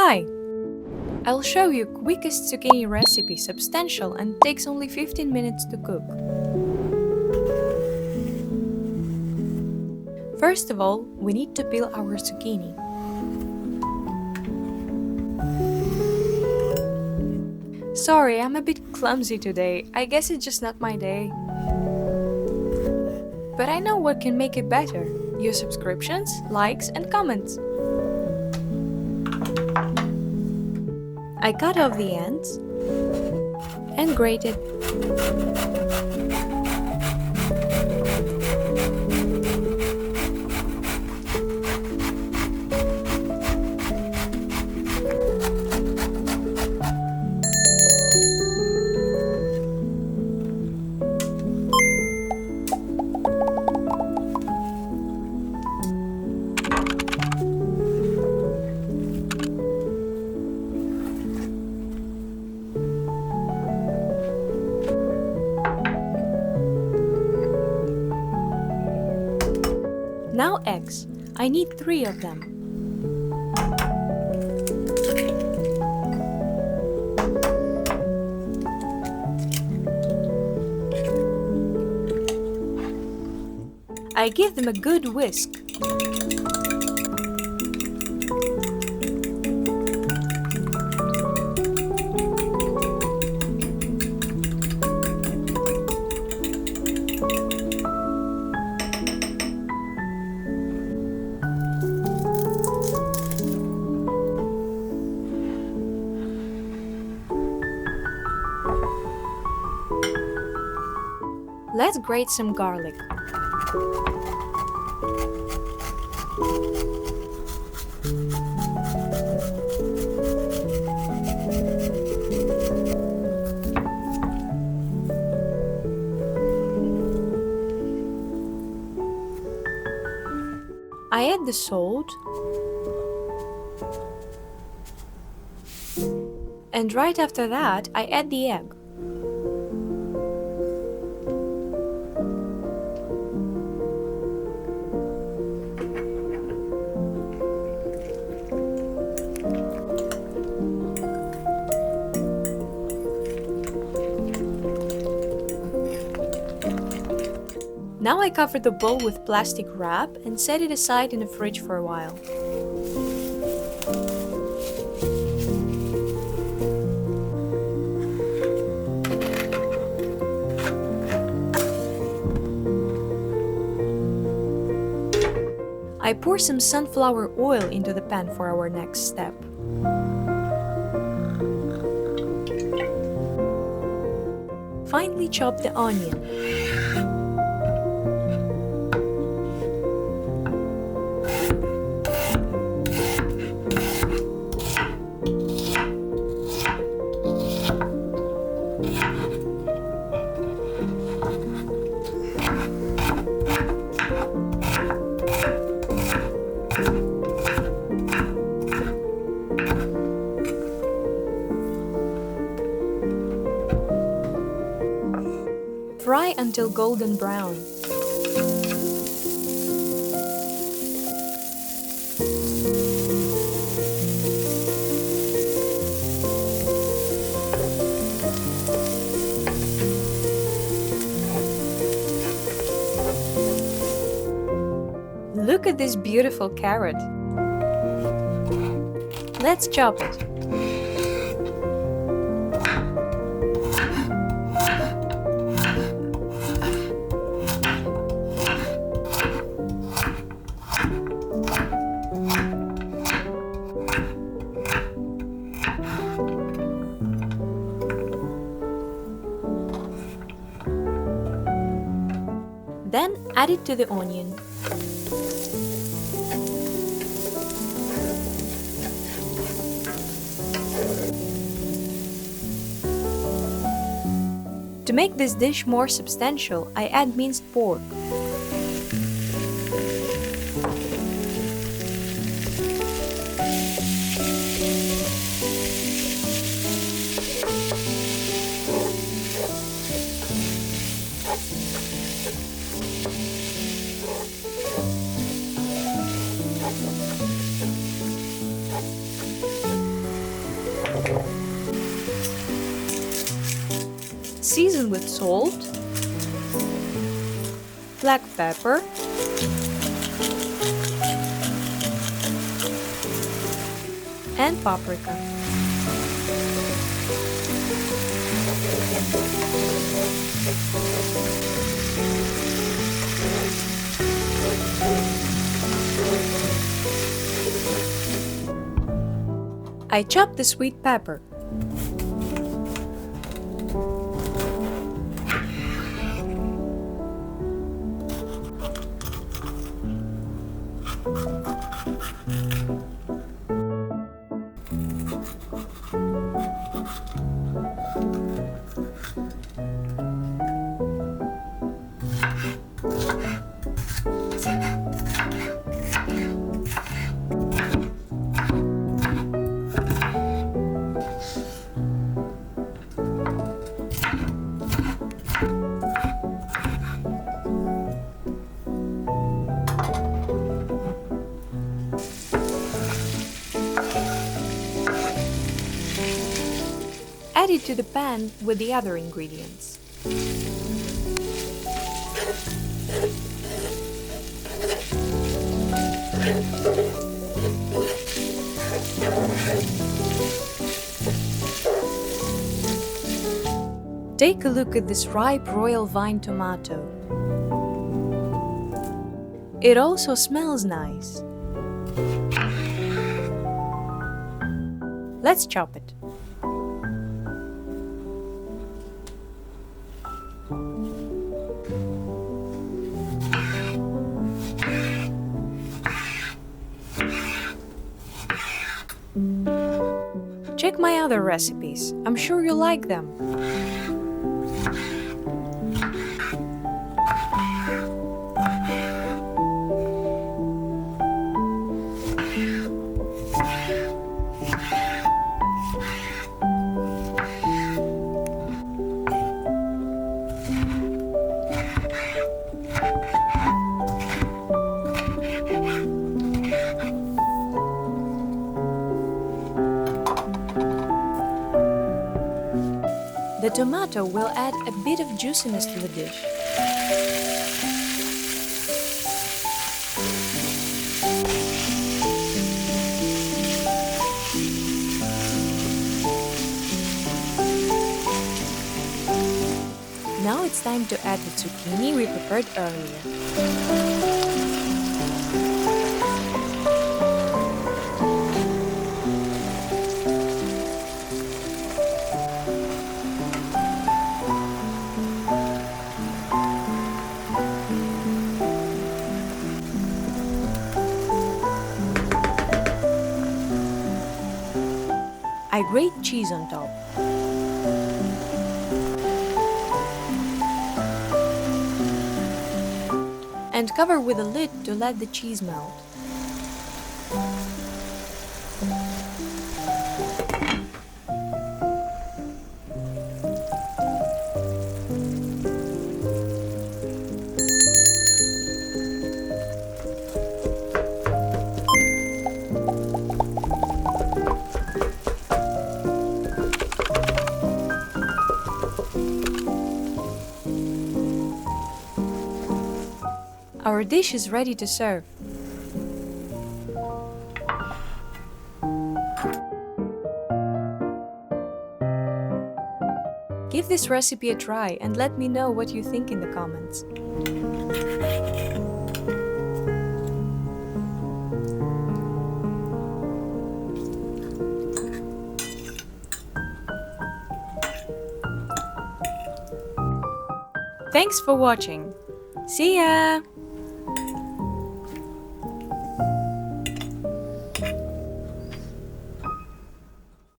Hi! I'll show you quickest zucchini recipe, substantial and takes only 15 minutes to cook. First of all, we need to peel our zucchini. Sorry, I'm a bit clumsy today. I guess it's just not my day. But I know what can make it better. Your subscriptions, likes, and comments. I cut off the ends and grate it. Now eggs. I need 3 of them. I give them a good whisk. Let's grate some garlic. I add the salt and right after that I add the egg. Now I cover the bowl with plastic wrap and set it aside in the fridge for a while. I pour some sunflower oil into the pan for our next step. Finely chop the onion. Fry until golden brown. Look at this beautiful carrot. Let's chop it. Then add it to the onion. To make this dish more substantial, I add minced pork. Season with salt, black pepper, and paprika. I chopped the sweet pepper. Add it to the pan with the other ingredients. Take a look at this ripe royal vine tomato. It also smells nice. Let's chop it. Check my other recipes. I'm sure you like them. The tomato will add a bit of juiciness to the dish. Now it's time to add the zucchini we prepared earlier. I grate cheese on top. And cover with a lid to let the cheese melt. Our dish is ready to serve. Give this recipe a try and let me know what you think in the comments. Thanks for watching. See ya!